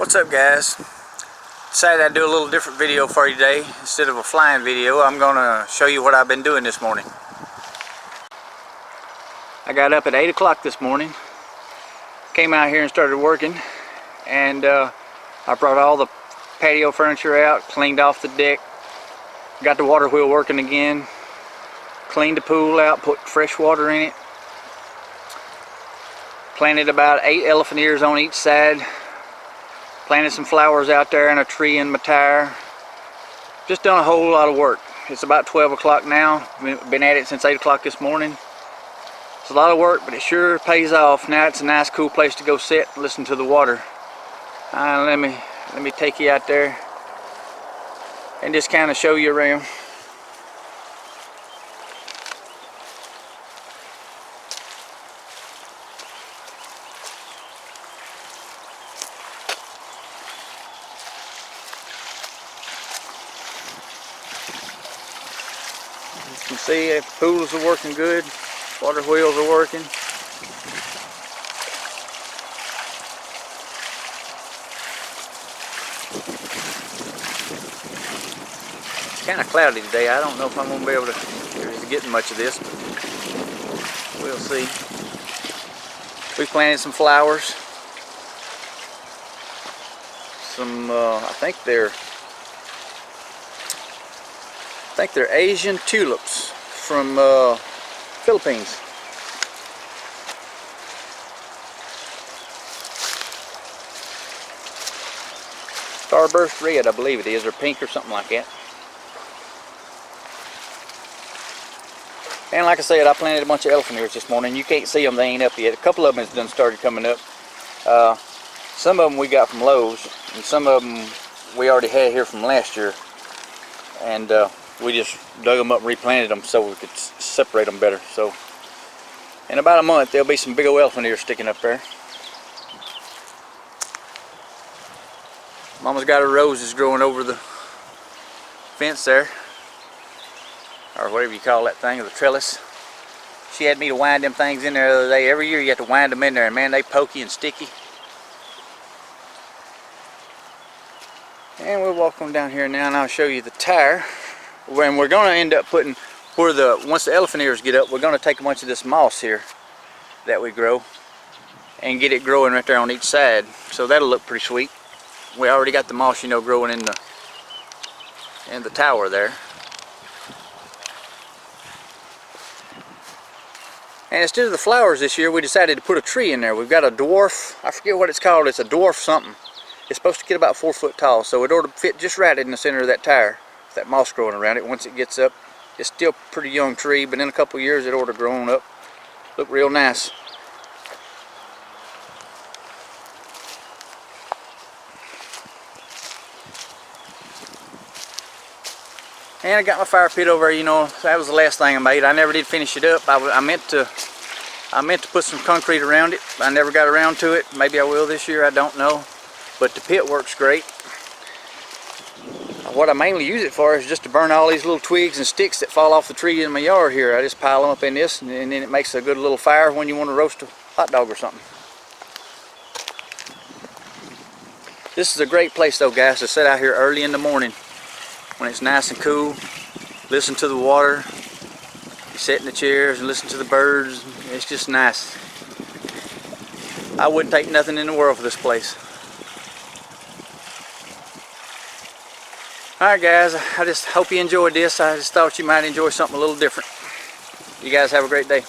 What's up, guys? Decided I'd do a little different video for you today. Instead of a flying video, I'm gonna show you what I've been doing this morning. I got up at 8 o'clock this morning, came out here and started working, and I brought all the patio furniture out, cleaned off the deck, got the water wheel working again, cleaned the pool out, put fresh water in it, planted about 8 elephant ears on each side, planted some flowers out there and a tree in my tire. Just done a whole lot of work. It's about 12 o'clock now. Been at it since 8 o'clock this morning. It's a lot of work, but it sure pays off. Now it's a nice cool place to go sit and listen to the water. Let me take you out there and just kind of show you around. You can see if the pools are working good, water wheels are working. It's kind of cloudy today. I don't know if I'm going to be able to get much of this, but we'll see. We planted some flowers. Some, I think they're Asian tulips from Philippines. Starburst red, I believe it is, or pink or something like that. And like I said, I planted a bunch of elephant ears this morning. You can't see them, they ain't up yet. A couple of them has done started coming up. Some of them we got from Lowe's, and some of them we already had here from last year. And we just dug them up and replanted them so we could separate them better. So in about a month there'll be some big old elephant ears sticking up there. Mama's got her roses growing over the fence there, or whatever you call that thing, or the trellis. She had me to wind them things in there the other day. Every year you have to wind them in there, and man, they pokey and sticky. And we'll walk on down here now, and I'll show you the tire. And we're going to end up putting, once the elephant ears get up, we're going to take a bunch of this moss here that we grow and get it growing right there on each side. So that'll look pretty sweet. We already got the moss, you know, growing in the tower there. And instead of the flowers this year, we decided to put a tree in there. We've got a dwarf, I forget what it's called, it's a dwarf something. It's supposed to get about 4 foot tall, so it ought to fit just right in the center of that tire. That moss growing around it. Once it gets up, it's still a pretty young tree, but in a couple of years it ought to grow up, look real nice. And I got my fire pit over there. You know, that was the last thing I made. I never did finish it up. I meant to put some concrete around it. I never got around to it. Maybe I will this year, I don't know. But the pit works great. What I mainly use it for is just to burn all these little twigs and sticks that fall off the tree in my yard here. I just pile them up in this, and then it makes a good little fire when you want to roast a hot dog or something. This is a great place though, guys, to sit out here early in the morning when it's nice and cool. Listen to the water. You sit in the chairs and listen to the birds. It's just nice. I wouldn't take nothing in the world for this place. Alright guys, I just hope you enjoyed this. I just thought you might enjoy something a little different. You guys have a great day.